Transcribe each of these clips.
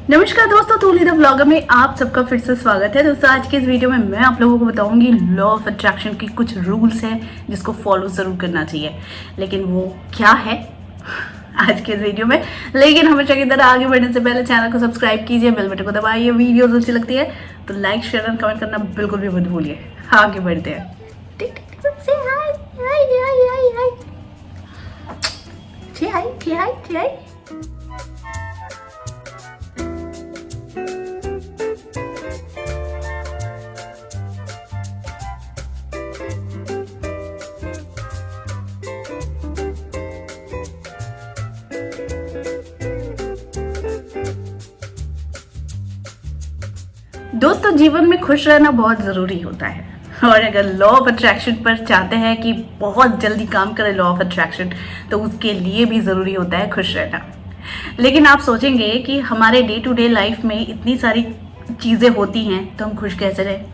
नमस्कार दोस्तों, तूली the vlogger में आप सबका फिर से स्वागत है। दोस्तों आज के इस वीडियो में मैं आप लोगों को बताऊंगी लॉ ऑफ अट्रैक्शन की कुछ रूल्स हैं जिसको फॉलो ज़रूर करना चाहिए। लेकिन वो क्या है आज के इस वीडियो में। लेकिन हमेशा की तरह आगे बढ़ने से पहले चैनल को सब्सक्राइब कीजिए, बेल बटन को दबाइए। वीडियोस अच्छी लगती है तो लाइक शेयर और कमेंट करना बिल्कुल भी मत भूलिए। आगे बढ़ते हैं। दोस्तों जीवन में खुश रहना बहुत ज़रूरी होता है, और अगर लॉ ऑफ अट्रैक्शन पर चाहते हैं कि बहुत जल्दी काम करे लॉ ऑफ अट्रैक्शन, तो उसके लिए भी ज़रूरी होता है खुश रहना। लेकिन आप सोचेंगे कि हमारे डे टू डे लाइफ में इतनी सारी चीज़ें होती हैं तो हम खुश कैसे रहें।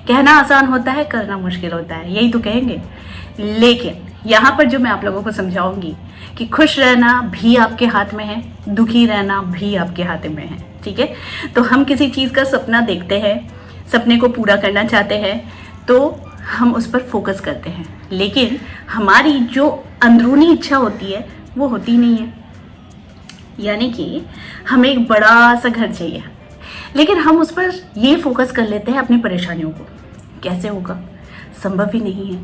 कहना आसान होता है, करना मुश्किल होता है, यही तो कहेंगे। लेकिन यहाँ पर जो मैं आप लोगों को समझाऊंगी कि खुश रहना भी आपके हाथ में है, दुखी रहना भी आपके हाथ में है। ठीक है, तो हम किसी चीज़ का सपना देखते हैं, सपने को पूरा करना चाहते हैं, तो हम उस पर फोकस करते हैं। लेकिन हमारी जो अंदरूनी इच्छा होती है वो होती नहीं है। यानी कि हमें एक बड़ा सा घर चाहिए, लेकिन हम उस पर ये फोकस कर लेते हैं अपनी परेशानियों को। कैसे होगा, संभव ही नहीं है,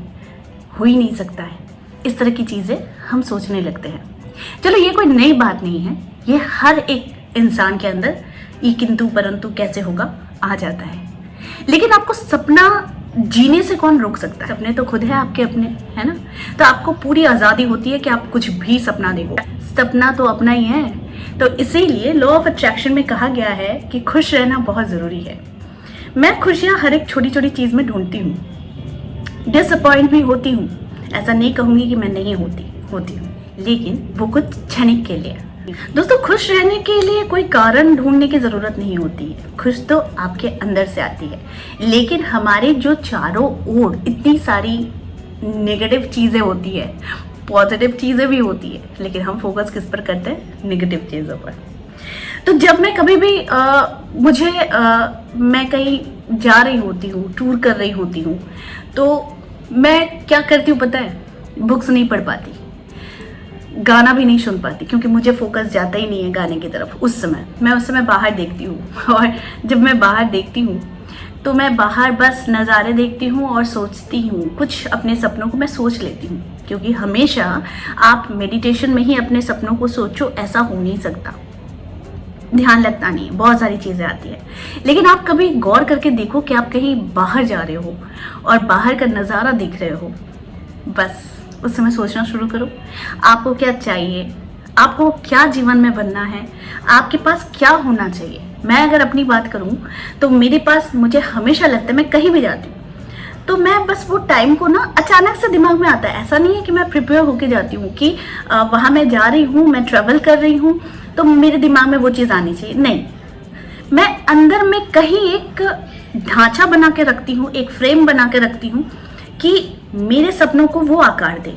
हो ही नहीं सकता है। इस तरह की चीज़ें हम सोचने लगते हैं। चलो ये कोई नई बात नहीं है, ये हर एक इंसान के अंदर ये किंतु परंतु कैसे होगा आ जाता है। लेकिन आपको सपना जीने से कौन रोक सकता है? सपने तो खुद है आपके अपने, है ना। तो आपको पूरी आज़ादी होती है कि आप कुछ भी सपना देखो, सपना तो अपना ही है। तो इसीलिए लॉ ऑफ अट्रैक्शन में कहा गया है कि खुश रहना बहुत ज़रूरी है। मैं खुशियाँ हर एक छोटी छोटी चीज़ में ढूंढती हूँ, डिसअपॉइंट भी होती हूँ, ऐसा नहीं कहूँगी कि मैं नहीं होती हूँ, लेकिन वो कुछ क्षणिक के लिए। दोस्तों खुश रहने के लिए कोई कारण ढूंढने की ज़रूरत नहीं होती है, खुश तो आपके अंदर से आती है। लेकिन हमारे जो चारों ओर इतनी सारी नेगेटिव चीज़ें होती है, पॉजिटिव चीज़ें भी होती है, लेकिन हम फोकस किस पर करते हैं? नेगेटिव चीज़ों पर। तो जब मैं कभी भी मैं कहीं जा रही होती हूँ, टूर कर रही होती हूँ, तो मैं क्या करती हूँ पता है? बुक्स नहीं पढ़ पाती, गाना भी नहीं सुन पाती, क्योंकि मुझे फोकस जाता ही नहीं है गाने की तरफ। उस समय बाहर देखती हूँ, और जब मैं बाहर देखती हूँ तो मैं बाहर बस नज़ारे देखती हूँ और सोचती हूँ, कुछ अपने सपनों को मैं सोच लेती हूँ। क्योंकि हमेशा आप मेडिटेशन में ही अपने सपनों को सोचो, ऐसा हो नहीं सकता, ध्यान लगता नहीं है, बहुत सारी चीज़ें आती है। लेकिन आप कभी गौर करके देखो कि आप कहीं बाहर जा रहे हो और बाहर का नज़ारा देख रहे हो, बस उस समय सोचना शुरू करो आपको क्या चाहिए, आपको क्या जीवन में बनना है, आपके पास क्या होना चाहिए। मैं अगर अपनी बात करूं तो मेरे पास, मुझे हमेशा लगता है, मैं कहीं भी जाती हूँ तो मैं बस वो टाइम को ना अचानक से दिमाग में आता है। ऐसा नहीं है कि मैं प्रिपेयर होके जाती हूँ कि वहाँ मैं जा रही हूँ, मैं ट्रैवल कर रही हूँ तो मेरे दिमाग में वो चीज़ आनी चाहिए, नहीं। मैं अंदर में कहीं एक ढांचा बना के रखती हूँ, एक फ्रेम बना के रखती हूँ कि मेरे सपनों को वो आकार दे।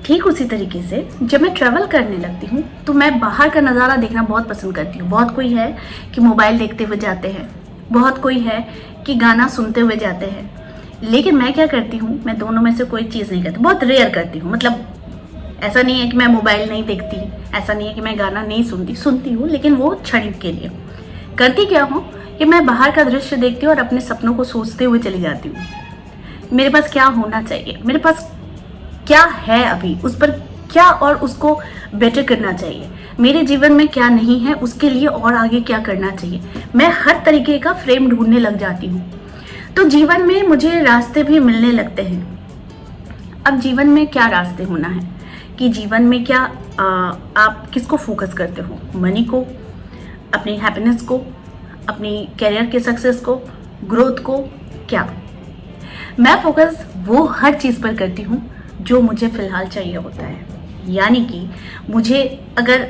ठीक उसी तरीके से जब मैं ट्रैवल करने लगती हूँ तो मैं बाहर का नज़ारा देखना बहुत पसंद करती हूँ। बहुत कोई है कि मोबाइल देखते हुए जाते हैं, बहुत कोई है कि गाना सुनते हुए जाते हैं। लेकिन मैं क्या करती हूँ, मैं दोनों में से कोई चीज़ नहीं करती, बहुत रेयर करती हूँ। मतलब ऐसा नहीं है कि मैं मोबाइल नहीं देखती, ऐसा नहीं है कि मैं गाना नहीं सुनती हूँ, लेकिन वो क्षणिक के लिए। करती क्या हूँ कि मैं बाहर का दृश्य देखती हूँ और अपने सपनों को सोचते हुए चली जाती हूँ। मेरे पास क्या होना चाहिए, मेरे पास क्या है अभी, उस पर क्या और उसको बेटर करना चाहिए, मेरे जीवन में क्या नहीं है उसके लिए और आगे क्या करना चाहिए। मैं हर तरीके का फ्रेम ढूंढने लग जाती हूँ, तो जीवन में मुझे रास्ते भी मिलने लगते हैं। अब जीवन में क्या रास्ते होना है कि जीवन में क्या आप किसको फोकस करते हो? मनी को, अपनी हैप्पीनेस को, अपनी कैरियर के सक्सेस को, ग्रोथ को? क्या मैं फोकस वो हर चीज़ पर करती हूँ जो मुझे फ़िलहाल चाहिए होता है। यानी कि मुझे अगर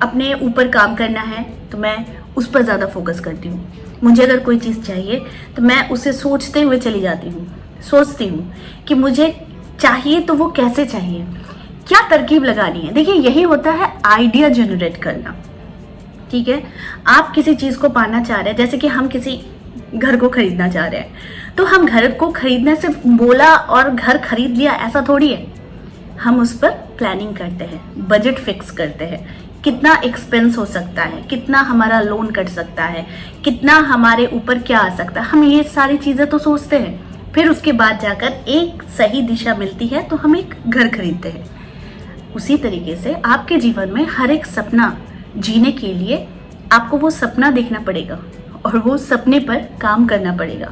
अपने ऊपर काम करना है तो मैं उस पर ज़्यादा फोकस करती हूँ। मुझे अगर कोई चीज़ चाहिए तो मैं उसे सोचते हुए चली जाती हूँ, सोचती हूँ कि मुझे चाहिए तो वो कैसे चाहिए, क्या तरकीब लगानी है। देखिए यही होता है आइडिया जनरेट करना। ठीक है, आप किसी चीज़ को पाना चाह रहे हैं, जैसे कि हम किसी घर को खरीदना चाह रहे हैं, तो हम घर को खरीदने से बोला और घर खरीद लिया ऐसा थोड़ी है। हम उस पर प्लानिंग करते हैं, बजट फिक्स करते हैं, कितना एक्सपेंस हो सकता है, कितना हमारा लोन कट सकता है, कितना हमारे ऊपर क्या आ सकता है, हम ये सारी चीज़ें तो सोचते हैं। फिर उसके बाद जाकर एक सही दिशा मिलती है तो हम एक घर खरीदते हैं। उसी तरीके से आपके जीवन में हर एक सपना जीने के लिए आपको वो सपना देखना पड़ेगा और वो सपने पर काम करना पड़ेगा,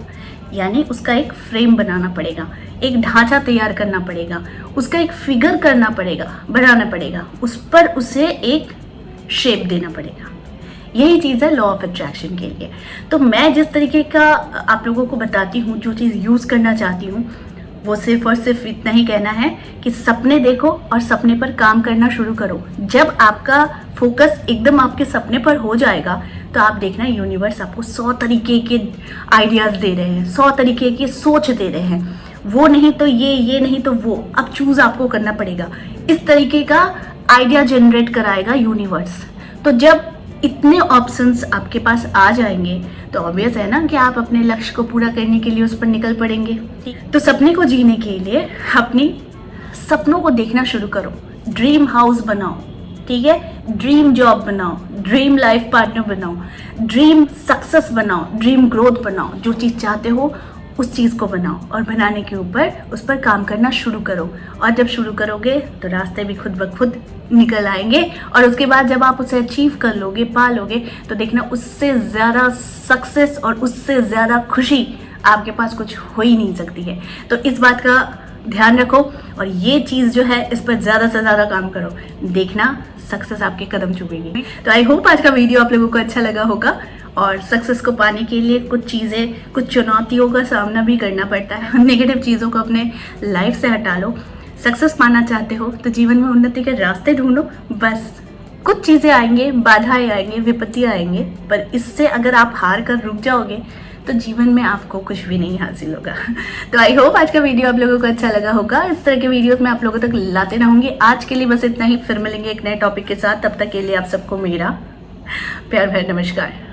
यानी उसका एक फ्रेम बनाना पड़ेगा, एक ढांचा तैयार करना पड़ेगा, उसका एक फिगर करना पड़ेगा, बनाना पड़ेगा, उस पर उसे एक शेप देना पड़ेगा। यही चीज़ है लॉ ऑफ अट्रैक्शन के लिए। तो मैं जिस तरीके का आप लोगों को बताती हूँ, जो चीज़ यूज़ करना चाहती हूँ, वो सिर्फ और सिर्फ इतना ही कहना है कि सपने देखो और सपने पर काम करना शुरू करो। जब आपका फोकस एकदम आपके सपने पर हो जाएगा तो आप देखना यूनिवर्स आपको 100 तरीके के आइडियाज़ दे रहे हैं, 100 तरीके की सोच दे रहे हैं। वो नहीं तो ये नहीं तो वो, अब चूज़ आपको करना पड़ेगा। इस तरीके का आइडिया जनरेट कराएगा यूनिवर्स। तो जब इतने ऑप्शंस आपके पास आ जाएंगे तो ऑब्वियस है ना कि आप अपने लक्ष्य को पूरा करने के लिए उस पर निकल पड़ेंगे। तो सपने को जीने के लिए अपनी सपनों को देखना शुरू करो, ड्रीम हाउस बनाओ, ठीक है, ड्रीम जॉब बनाओ, ड्रीम लाइफ पार्टनर बनाओ, ड्रीम सक्सेस बनाओ, ड्रीम ग्रोथ बनाओ। जो चीज़ चाहते हो उस चीज़ को बनाओ और बनाने के ऊपर उस पर काम करना शुरू करो। और जब शुरू करोगे तो रास्ते भी खुद ब खुद निकल आएंगे और उसके बाद जब आप उसे अचीव कर लोगे, पा लोगे, तो देखना उससे ज़्यादा सक्सेस और उससे ज़्यादा खुशी आपके पास कुछ हो ही नहीं सकती है। तो इस बात का ध्यान रखो और ये चीज़ जो है इस पर ज़्यादा से ज़्यादा काम करो, देखना सक्सेस आपके कदम चूमेगी। तो आई होप आज का वीडियो आप लोगों को अच्छा लगा होगा। और सक्सेस को पाने के लिए कुछ चीज़ें, कुछ चुनौतियों का सामना भी करना पड़ता है। नेगेटिव चीज़ों को अपने लाइफ से हटा लो। सक्सेस पाना चाहते हो तो जीवन में उन्नति के रास्ते ढूंढो। बस कुछ चीज़ें आएंगे, बाधाएं आएंगे, विपत्तियाँ आएंगे, पर इससे अगर आप हार कर रुक जाओगे तो जीवन में आपको कुछ भी नहीं हासिल होगा। तो आई होप आज का वीडियो आप लोगों को अच्छा लगा होगा। इस तरह के वीडियोस मैं आप लोगों तक लाते रहूँगी। आज के लिए बस इतना ही, फिर मिलेंगे एक नए टॉपिक के साथ। तब तक के लिए आप सबको मेरा प्यार भरा नमस्कार।